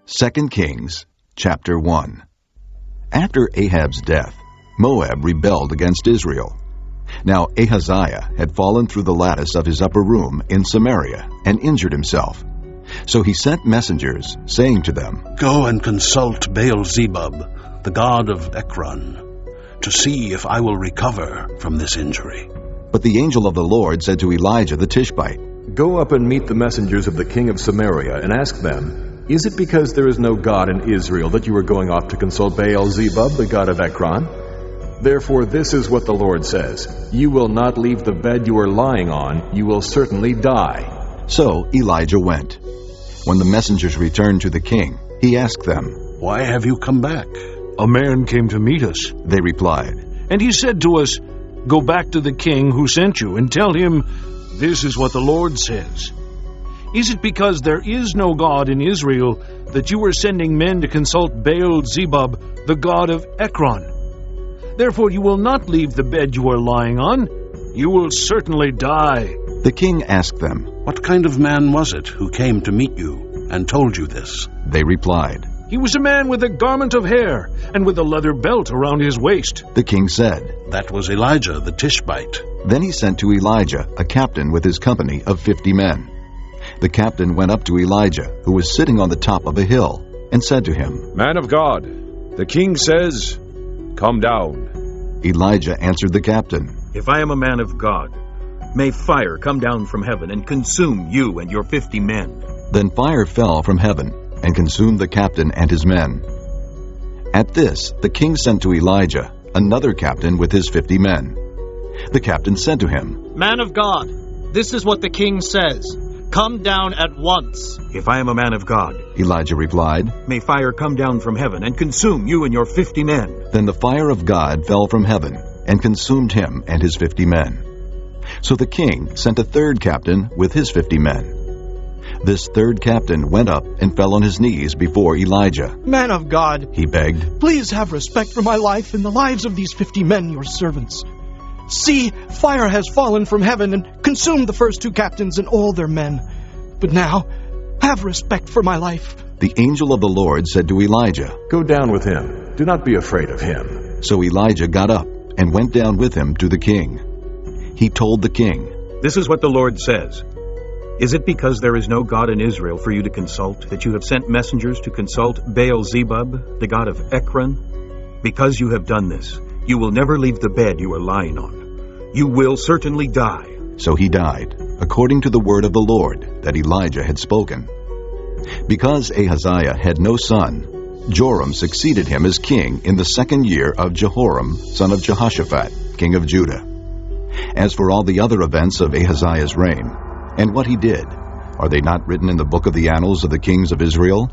2 Kings chapter 1. After Ahab's death, Moab rebelled against Israel. Now Ahaziah had fallen through the lattice of his upper room in Samaria and injured himself. So he sent messengers, saying to them, "Go and consult Baal-zebub, the god of Ekron, to see if I will recover from this injury." But the angel of the Lord said to Elijah the Tishbite, "Go up and meet the messengers of the king of Samaria and ask them, is it because there is no God in Israel that you are going off to consult Baal-zebub, the god of Ekron? Therefore this is what the Lord says, you will not leave the bed you are lying on, you will certainly die." So Elijah went. When the messengers returned to the king, he asked them, "Why have you come back?" "A man came to meet us," they replied. "and he said to us, 'Go back to the king who sent you and tell him, this is what the Lord says. Is it because there is no God in Israel that you are sending men to consult Baal-zebub, the god of Ekron? Therefore you will not leave the bed you are lying on. You will certainly die.'" The king asked them, "What kind of man was it who came to meet you and told you this?" They replied. "He was a man with a garment of hair and with a leather belt around his waist." The king said, "That was Elijah the Tishbite." Then he sent to Elijah a captain with his company of 50 men. The captain went up to Elijah, who was sitting on the top of a hill, and said to him, "Man of God, the king says, 'Come down.'" Elijah answered the captain, "If I am a man of God, may fire come down from heaven and consume you and your 50 men." Then fire fell from heaven and consumed the captain and his men. At this the king sent to Elijah another captain with his 50 men. The captain said to him, "Man of God, this is what the king says. Come down at once." "If I am a man of God," Elijah replied, "may fire come down from heaven and consume you and your 50 men." Then the fire of God fell from heaven and consumed him and his 50 men. So the king sent a third captain with his 50 men. This third captain went up and fell on his knees before Elijah. "Man of God," he begged, "please have respect for my life and the lives of these 50 men, your servants. See, fire has fallen from heaven and consumed the first 2 captains and all their men. But now, have respect for my life." The angel of the Lord said to Elijah, "Go down with him, do not be afraid of him." So Elijah got up and went down with him to the king. He told the king, "This is what the Lord says. Is it because there is no God in Israel for you to consult that you have sent messengers to consult Baal-zebub, the god of Ekron? Because you have done this, you will never leave the bed you are lying on. You will certainly die." So he died, according to the word of the Lord that Elijah had spoken. Because Ahaziah had no son, Joram succeeded him as king in the 2nd year of Jehoram, son of Jehoshaphat, king of Judah. As for all the other events of Ahaziah's reign, and what he did, are they not written in the book of the annals of the kings of Israel?